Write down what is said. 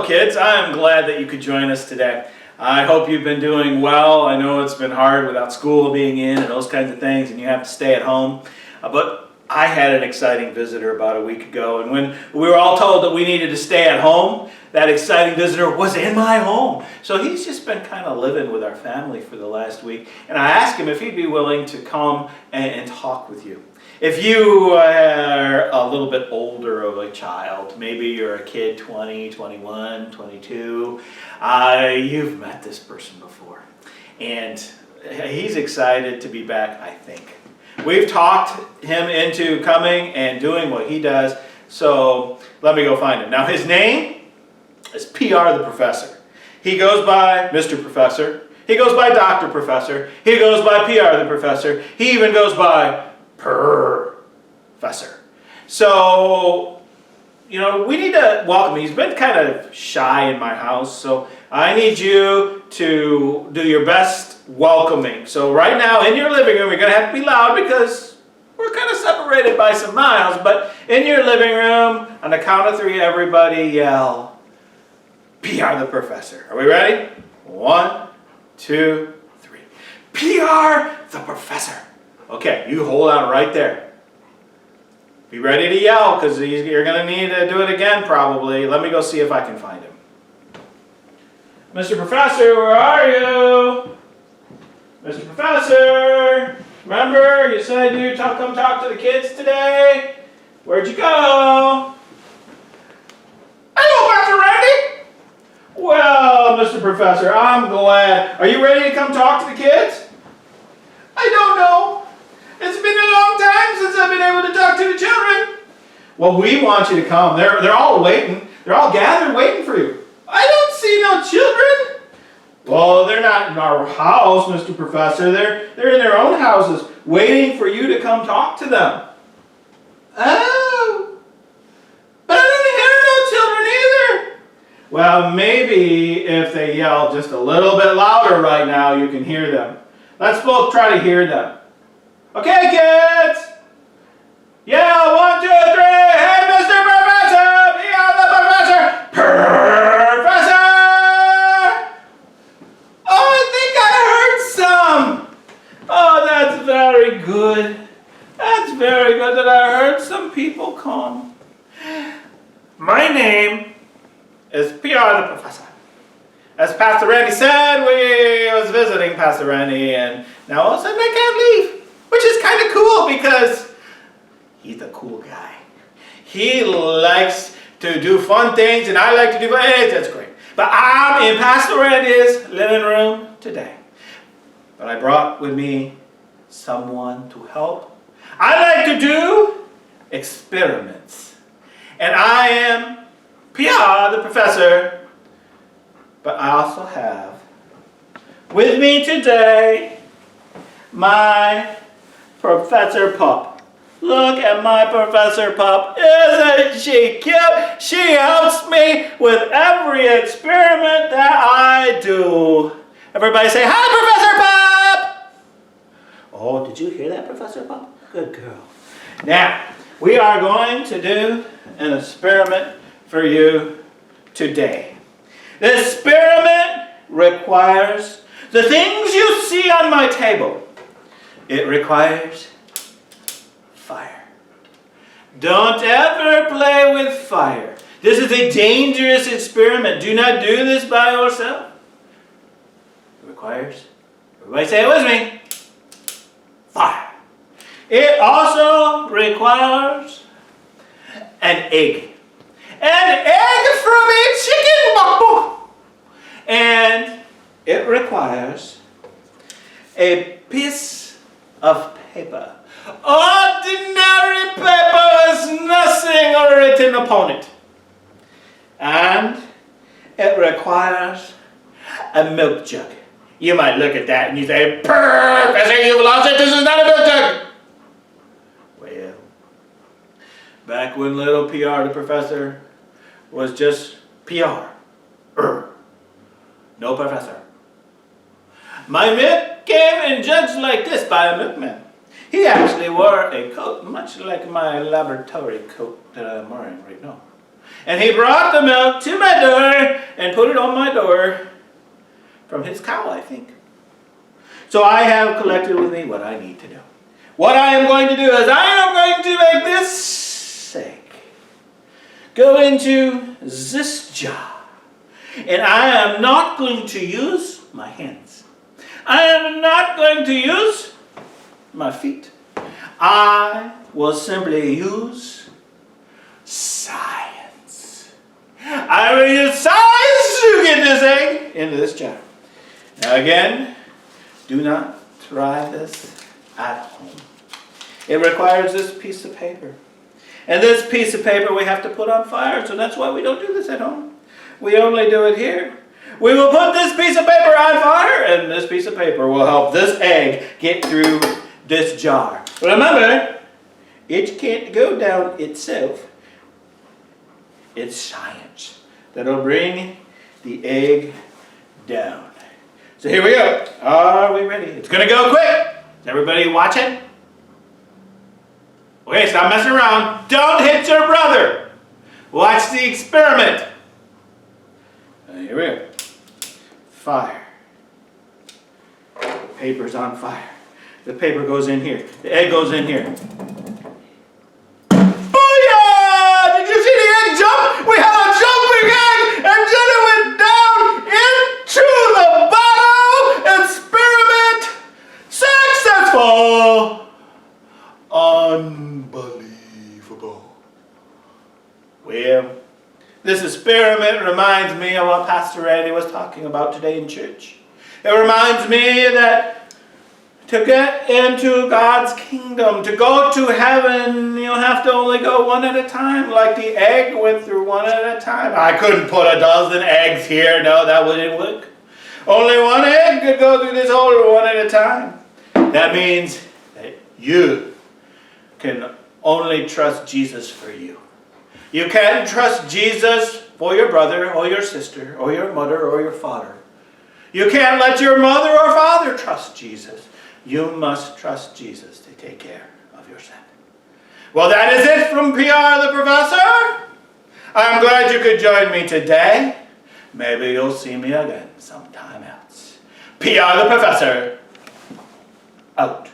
Hello kids, I'm glad that you could join us today. I hope you've been doing well. I know it's been hard without school being in and those kinds of things, and you have to stay at home. But I had an exciting visitor about a week ago, and when we were all told that we needed to stay at home, that exciting visitor was in my home. So he's just been kind of living with our family for the last week, and I asked him if he'd be willing to come and talk with you. If you are a little bit older of a child, maybe you're a kid 20, 21, 22, you've met this person before. And he's excited to be back, I think. We've talked him into coming and doing what he does, so let me go find him. Now his name is PR the Professor. He goes by Mr. Professor. He goes by Dr. Professor. He goes by PR the Professor. He even goes by Professor. So, we need to welcome him. He's been kind of shy in my house, so I need you to do your best welcoming. So right now in your living room, you're going to have to be loud because we're kind of separated by some miles, but in your living room, on the count of 3, everybody yell, PR the Professor. Are we ready? 1, 2, 3. PR the Professor. Okay, you hold on right there. Be ready to yell because you're going to need to do it again probably. Let me go see if I can find him. Mr. Professor, where are you? Mr. Professor, remember you said you'd come talk to the kids today? Where'd you go? Hello, Pastor Randy. Well, Mr. Professor, I'm glad. Are you ready to come talk to the kids? I don't know. It's been a long time since I've been able to talk to the children. Well, we want you to come. They're all waiting. They're all gathered waiting for you. I don't see no children. Well, they're not in our house, Mr. Professor. They're in their own houses waiting for you to come talk to them. Oh. But I don't hear no children either. Well, maybe if they yell just a little bit louder right now, you can hear them. Let's both try to hear them. Okay, kids! Yeah, 1, 2, 3. Hey, Mr. Professor! Be on the Professor! Professor! Oh, I think I heard some. Oh, that's very good. That's very good that I heard some people come. My name is PR the Professor. As Pastor Randy said, we was visiting Pastor Randy, and now all of a sudden I can't leave. Which is kind of cool because he's a cool guy. He likes to do fun things and I like to do fun things. That's great. But I'm in Pastor Randy's living room today. But I brought with me someone to help. I like to do experiments. And I am PR the Professor. But I also have with me today my Professor Pup. Look at my Professor Pup. Isn't she cute? She helps me with every experiment that I do. Everybody say, hi, Professor Pup! Oh, did you hear that, Professor Pup? Good girl. Now, we are going to do an experiment for you today. The experiment requires the things you see on my table. It requires fire. Don't ever play with fire. This is a dangerous experiment. Do not do this by yourself. It requires, everybody say it with me, fire. It also requires an egg. An egg from a chicken. And it requires a piece of paper. Ordinary paper has nothing written upon it. And it requires a milk jug. You might look at that and you say, Professor, you've lost it, this is not a milk jug. Well, back when little PR the Professor was just PR. No professor. My milk came in jugs like this by a milkman. He actually wore a coat much like my laboratory coat that I'm wearing right now. And he brought the milk to my door and put it on my door from his cow, I think. So I have collected with me what I need to do. What I am going to do is I am going to make this egg go into this jar. And I am not going to use my hands. I am not going to use my feet. I will simply use science. I will use science to get this egg into this jar. Now again, do not try this at home. It requires this piece of paper. And this piece of paper we have to put on fire, so that's why we don't do this at home. We only do it here. We will put this piece of paper on fire, and this piece of paper will help this egg get through this jar. Remember, it can't go down itself. It's science that'll bring the egg down. So here we go. Are we ready? It's going to go quick. Is everybody watching? Okay, stop messing around. Don't hit your brother. Watch the experiment. Here we go. Fire. The paper's on fire. The paper goes in here. The egg goes in here. Booyah! Did you see the egg jump? We have a jumping egg, and then it went down into the bottle. Experiment successful. Unbelievable. Well, this experiment reminds me of what Pastor Randy was talking about today in church. It reminds me that to get into God's kingdom, to go to heaven, you'll have to only go one at a time, like the egg went through one at a time. I couldn't put a dozen eggs here. No, that wouldn't work. Only one egg could go through this hole one at a time. That means that you can only trust Jesus for you. You can't trust Jesus for your brother or your sister or your mother or your father. You can't let your mother or father trust Jesus. You must trust Jesus to take care of your sin. Well, that is it from PR the Professor. I'm glad you could join me today. Maybe you'll see me again sometime else. PR the Professor, out.